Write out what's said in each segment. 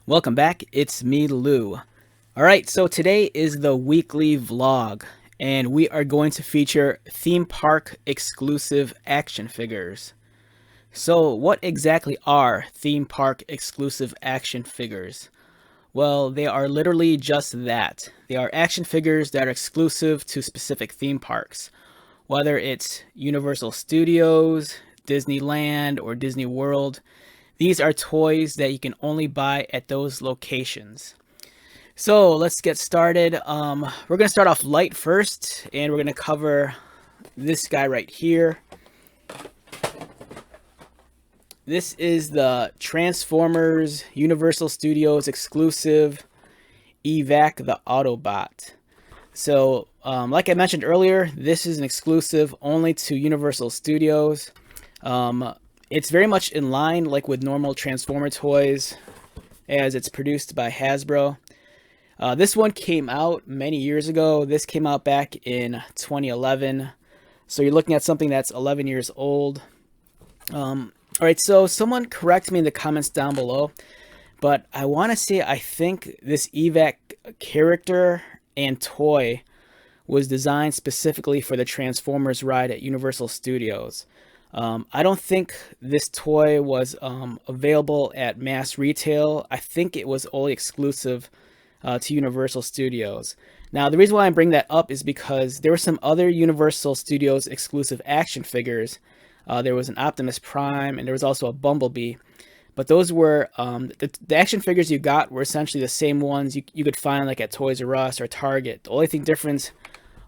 Welcome back, it's me, Lou. Alright, so today is the weekly vlog, and we are going to feature theme park exclusive action figures. So, what exactly are theme park exclusive action figures? Well, they are literally just that. They are action figures that are exclusive to specific theme parks. Whether it's Universal Studios, Disneyland, or Disney World, these are toys that you can only buy at those locations. So let's get started. We're going to start off light first, and we're going to cover this guy right here. This is the Transformers Universal Studios exclusive Evac the Autobot. So, like I mentioned earlier, this is an exclusive only to Universal Studios. It's very much in line like with normal Transformer toys, as it's produced by Hasbro. This one came out many years ago. This came out back in 2011. So you're looking at something that's 11 years old. Alright, so someone correct me in the comments down below, but I want to say I think this Evac character and toy was designed specifically for the Transformers ride at Universal Studios. I don't think this toy was available at mass retail. I think it was only exclusive to Universal Studios. Now, the reason why I bring that up is because there were some other Universal Studios exclusive action figures. There was an Optimus Prime, and there was also a Bumblebee. But those were, the action figures you got were essentially the same ones you could find like at Toys R Us or Target. The only thing difference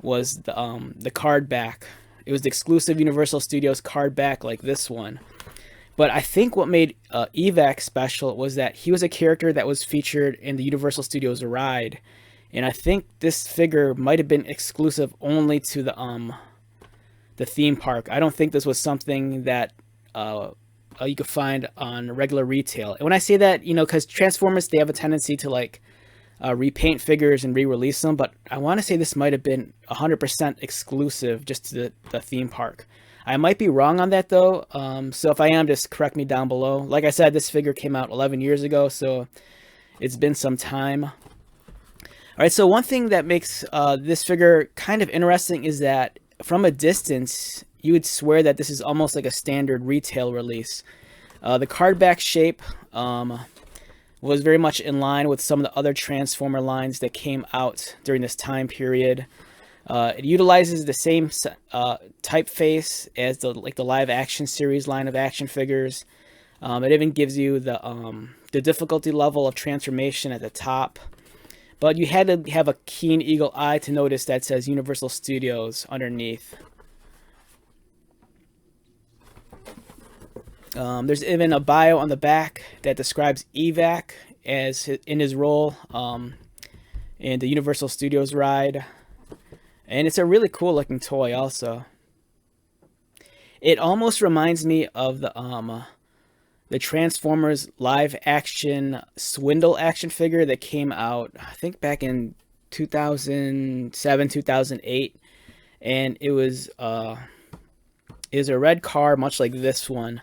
was the card back. It was the exclusive Universal Studios card back like this one. But I think what made Evac special was that he was a character that was featured in the Universal Studios ride. And I think this figure might have been exclusive only to the theme park. I don't think this was something that you could find on regular retail. And when I say that, because Transformers, they have a tendency to like repaint figures and re-release them, but I want to say this might have been 100% exclusive just to the theme park. I might be wrong on that though, so if I am, just correct me down below. Like I said, this figure came out 11 years ago, so it's been some time. Alright, so one thing that makes this figure kind of interesting is that from a distance, you would swear that this is almost like a standard retail release. The card back shape was very much in line with some of the other Transformer lines that came out during this time period. It utilizes the same typeface as the live action series line of action figures. It even gives you the difficulty level of transformation at the top. But you had to have a keen eagle eye to notice that says Universal Studios underneath. There's even a bio on the back that describes Evac as in his role in the Universal Studios ride. And it's a really cool looking toy also. It almost reminds me of the Transformers live action Swindle action figure that came out, I think back in 2007, 2008. And it was a red car, much like this one.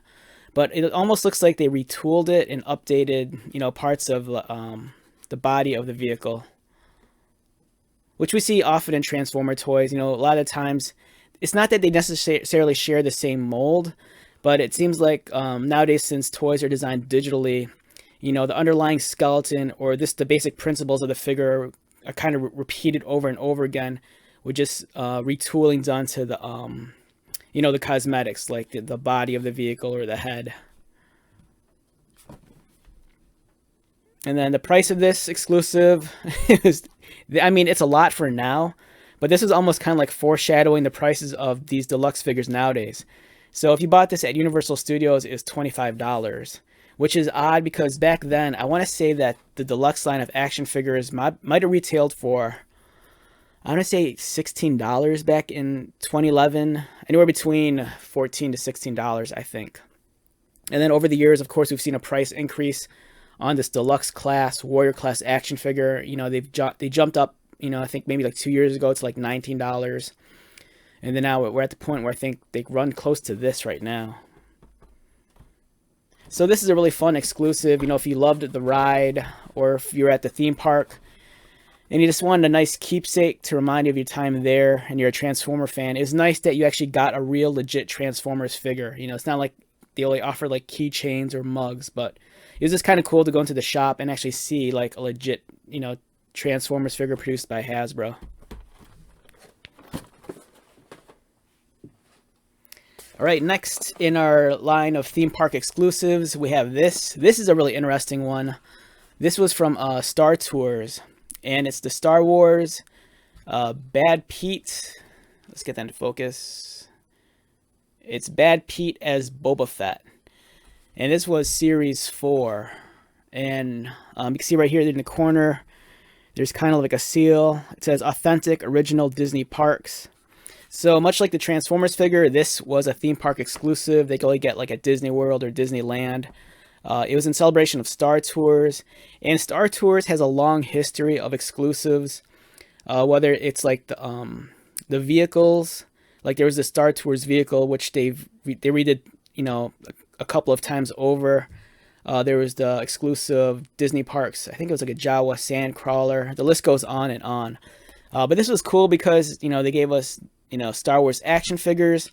But it almost looks like they retooled it and updated, parts of the body of the vehicle, which we see often in Transformer toys. A lot of times, it's not that they necessarily share the same mold, but it seems like nowadays, since toys are designed digitally, the underlying skeleton or the basic principles of the figure are kind of repeated over and over again, with just retooling done to the cosmetics, like the body of the vehicle or the head. And then the price of this exclusive is, it's a lot for now, but this is almost kind of like foreshadowing the prices of these deluxe figures nowadays. So if you bought this at Universal Studios, it's $25, which is odd because back then, I want to say that the deluxe line of action figures might have retailed for, I want to say $16 back in 2011, anywhere between $14 to $16, I think. And then over the years, of course, we've seen a price increase on this deluxe class, warrior class action figure. They jumped up, I think maybe like 2 years ago to like $19. And then now we're at the point where I think they run close to this right now. So this is a really fun exclusive. If you loved the ride or if you're at the theme park and you just wanted a nice keepsake to remind you of your time there and you're a Transformer fan, it's nice that you actually got a real legit Transformers figure. You know, it's not like they only offer like keychains or mugs, but it was just kind of cool to go into the shop and actually see like a legit, you know, Transformers figure produced by Hasbro. All right, next in our line of theme park exclusives, we have this. This is a really interesting one. This was from Star Tours, and it's the Star Wars Bad Pete. Let's get that into focus. It's Bad Pete as Boba Fett, and this was Series 4. And you can see right here in the corner, there's kind of like a seal. It says Authentic Original Disney Parks. So much like the Transformers figure, this was a theme park exclusive. They could only get like at Disney World or Disneyland. It was in celebration of Star Tours, and Star Tours has a long history of exclusives. Whether it's like the vehicles, like there was the Star Tours vehicle which they redid, you know, a couple of times over. There was the exclusive Disney parks. I think it was like a Jawa Sandcrawler. The list goes on and on. But this was cool because, you know, they gave us, you know, Star Wars action figures,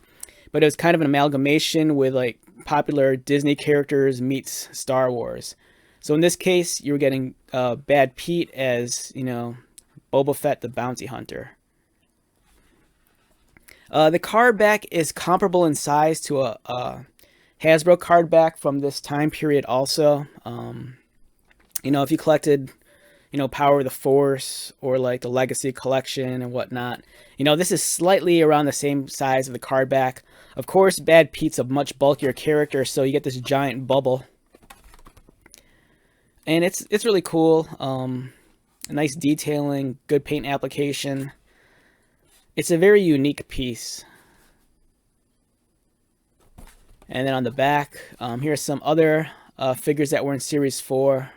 but it was kind of an amalgamation with like popular Disney characters meets Star Wars. So in this case, you were getting Bad Pete as, you know, Boba Fett the Bounty Hunter. The card back is comparable in size to a Hasbro card back from this time period also. You know, if you collected, you know, Power of the Force or like the Legacy collection and whatnot, you know, this is slightly around the same size of the card back. Of course, Bad Pete's a much bulkier character, so you get this giant bubble. And it's really cool. Nice detailing, good paint application. It's a very unique piece. And then on the back, here are some other figures that were in Series 4.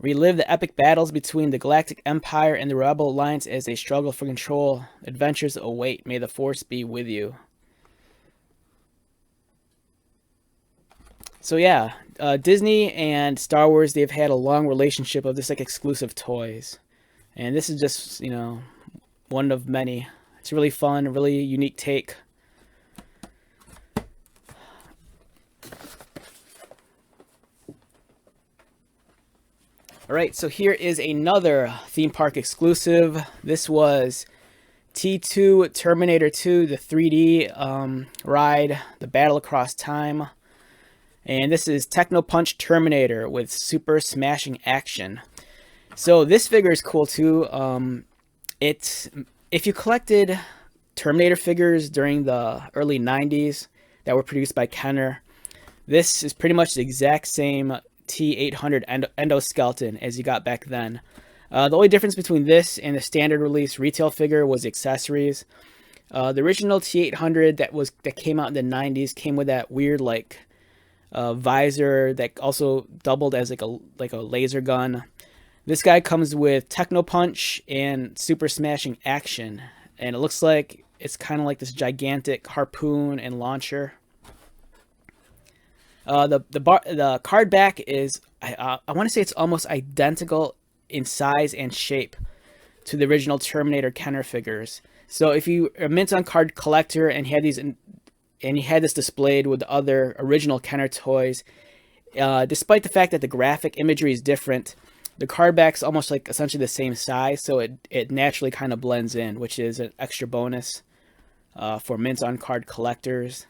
Relive the epic battles between the Galactic Empire and the Rebel Alliance as they struggle for control. Adventures await. May the Force be with you. So yeah, Disney and Star Wars, they've had a long relationship of this like exclusive toys. And this is just, you know, one of many. It's really fun, a really unique take. All right, so here is another theme park exclusive. This was T2 Terminator 2, the 3D ride, the Battle Across Time. And this is Techno Punch Terminator with super smashing action. So this figure is cool too. If you collected Terminator figures during the early 90s that were produced by Kenner, this is pretty much the exact same T800 endoskeleton as you got back then. The only difference between this and the standard release retail figure was the accessories. The original T800 that came out in the 90s came with that weird like visor that also doubled as like a laser gun. This guy comes with Techno Punch and Super Smashing Action, and it looks like it's kind of like this gigantic harpoon and launcher. The card back is, I want to say it's almost identical in size and shape to the original Terminator Kenner figures. So if you are a mint on card collector and had these, and you had this displayed with the other original Kenner toys, despite the fact that the graphic imagery is different, the card back's almost like essentially the same size, so it naturally kind of blends in, which is an extra bonus for mint on card collectors.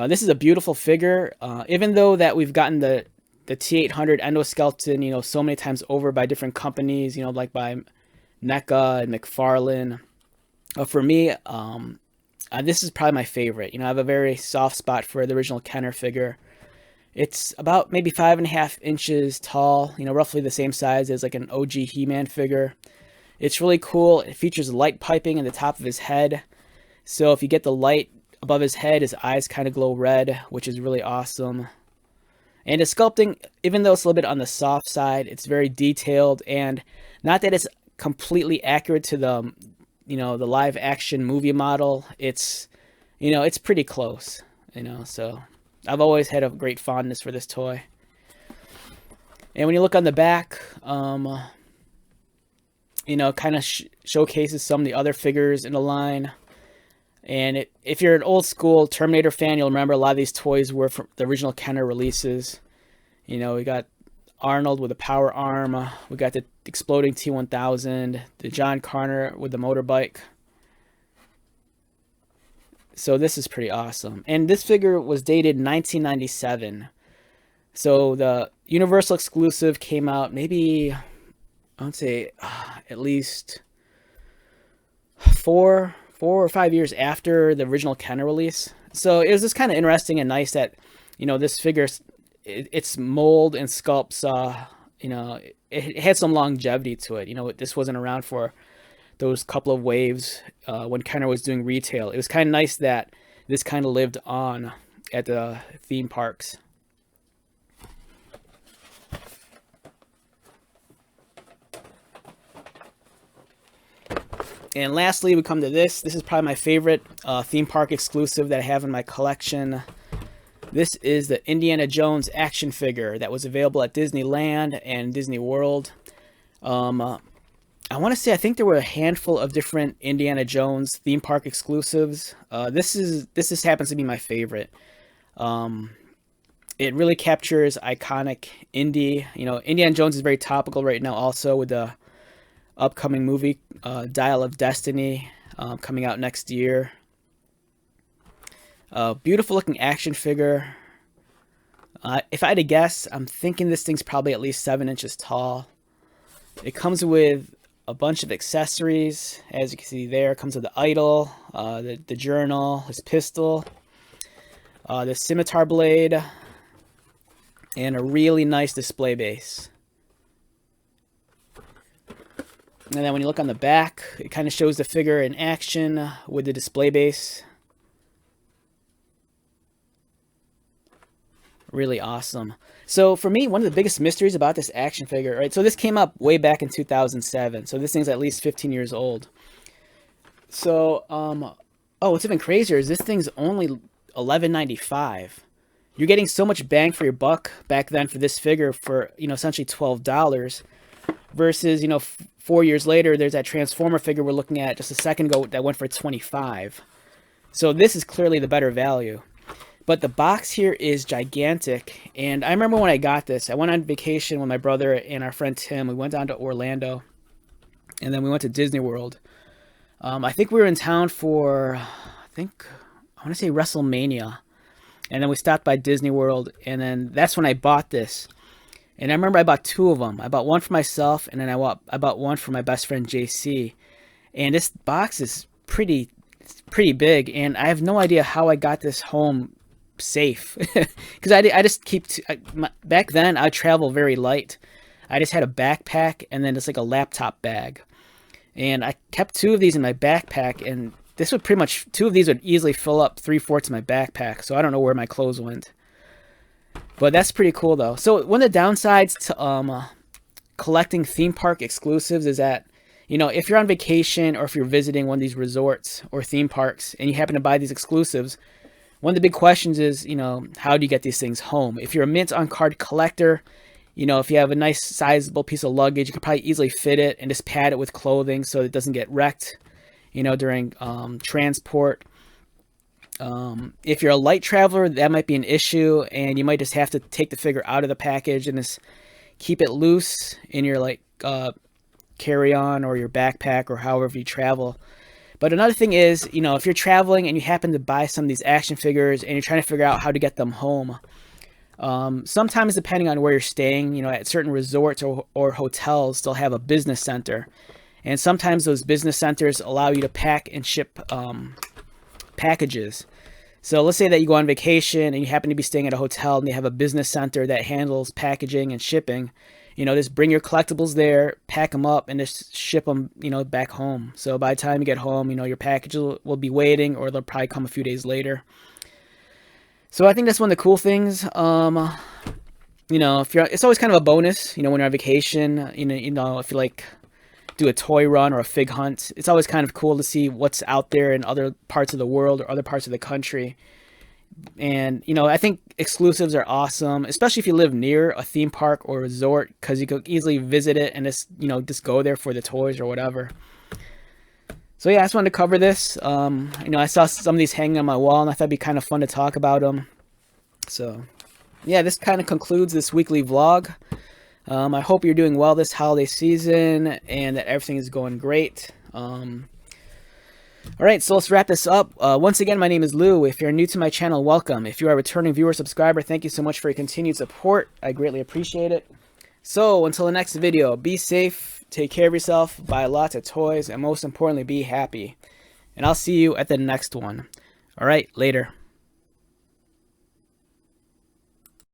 This is a beautiful figure, even though that we've gotten the T800 endoskeleton, you know, so many times over by different companies, you know, like by NECA and McFarlane. For me, this is probably my favorite. You know, I have a very soft spot for the original Kenner figure. It's about maybe 5.5 inches tall, you know, roughly the same size as like an OG He-Man figure. It's really cool. It features light piping in the top of his head. So if you get the light above his head, his eyes kind of glow red, which is really awesome. And the sculpting, even though it's a little bit on the soft side, it's very detailed, and not that it's completely accurate to the, you know, the live action movie model. It's, you know, it's pretty close, you know, so I've always had a great fondness for this toy. And when you look on the back, kind of showcases some of the other figures in the line. And if you're an old school Terminator fan, you'll remember a lot of these toys were from the original Kenner releases. We got Arnold with a power arm. We got the exploding T-1000, the John Connor with the motorbike. So this is pretty awesome. And this figure was dated 1997. So the Universal exclusive came out maybe, I would say, at least 4 or 5 years after the original Kenner release. So it was just kind of interesting and nice that, this figure, its mold and sculpts, it had some longevity to it. This wasn't around for those couple of waves when Kenner was doing retail. It was kind of nice that this kind of lived on at the theme parks. And lastly, we come to this. This is probably my favorite theme park exclusive that I have in my collection. This is the Indiana Jones action figure that was available at Disneyland and Disney World. I want to say I think there were a handful of different Indiana Jones theme park exclusives. This happens to be my favorite. It really captures iconic Indy. Indiana Jones is very topical right now, also with the upcoming movie Dial of Destiny coming out next year. Beautiful looking action figure. If I had to guess, I'm thinking this thing's probably at least 7 inches tall. It comes with a bunch of accessories. As you can see there, it comes with the idol, the journal, his pistol, the scimitar blade, and a really nice display base. And then when you look on the back, it kind of shows the figure in action with the display base. Really awesome. So for me, one of the biggest mysteries about this action figure, right? So this came up way back in 2007. So this thing's at least 15 years old. So, what's even crazier is this thing's only $11.95. You're getting so much bang for your buck back then for this figure for, essentially $12. Versus, 4 years later, there's that Transformer figure we're looking at just a second ago that went for $25. So this is clearly the better value. But the box here is gigantic. And I remember when I got this, I went on vacation with my brother and our friend Tim. We went down to Orlando. And then we went to Disney World. I think we were in town for, I want to say WrestleMania. And then we stopped by Disney World. And then that's when I bought this. And I remember I bought 2 of them. I bought one for myself, and then I bought one for my best friend JC. And this box is pretty big, and I have no idea how I got this home safe. Because I just back then I travel very light. I just had a backpack and then just like a laptop bag. And I kept 2 of these in my backpack, and this would pretty much, 2 of these would easily fill up 3/4 of my backpack. So I don't know where my clothes went. But that's pretty cool, though. So one of the downsides to collecting theme park exclusives is that, if you're on vacation or if you're visiting one of these resorts or theme parks and you happen to buy these exclusives, one of the big questions is, how do you get these things home? If you're a mint on card collector, if you have a nice sizable piece of luggage, you can probably easily fit it and just pad it with clothing so it doesn't get wrecked, during transport. If you're a light traveler, that might be an issue, and you might just have to take the figure out of the package and just keep it loose in your carry-on or your backpack or however you travel. But another thing is, if you're traveling and you happen to buy some of these action figures and you're trying to figure out how to get them home, sometimes depending on where you're staying, at certain resorts or hotels, they'll have a business center. And sometimes those business centers allow you to pack and ship packages. So let's say that you go on vacation and you happen to be staying at a hotel and they have a business center that handles packaging and shipping. Just bring your collectibles there, pack them up, and just ship them, back home. So by the time you get home, your package will be waiting, or they'll probably come a few days later. So I think that's one of the cool things. It's always kind of a bonus, when you're on vacation, if you do a toy run or a fig hunt. It's always kind of cool to see what's out there in other parts of the world or other parts of the country And you know, I think exclusives are awesome, especially if you live near a theme park or resort, because you could easily visit it and just, you know, just go there for the toys or whatever. So yeah, I just wanted to cover this. You know, I saw some of these hanging on my wall, and I thought it'd be kind of fun to talk about them. So yeah, this kind of concludes this weekly vlog. I hope you're doing well this holiday season and that everything is going great. All right, so let's wrap this up. Once again, my name is Lou. If you're new to my channel, welcome. If you are a returning viewer, subscriber, thank you so much for your continued support. I greatly appreciate it. So until the next video, be safe, take care of yourself, buy lots of toys, and most importantly, be happy. And I'll see you at the next one. All right, later.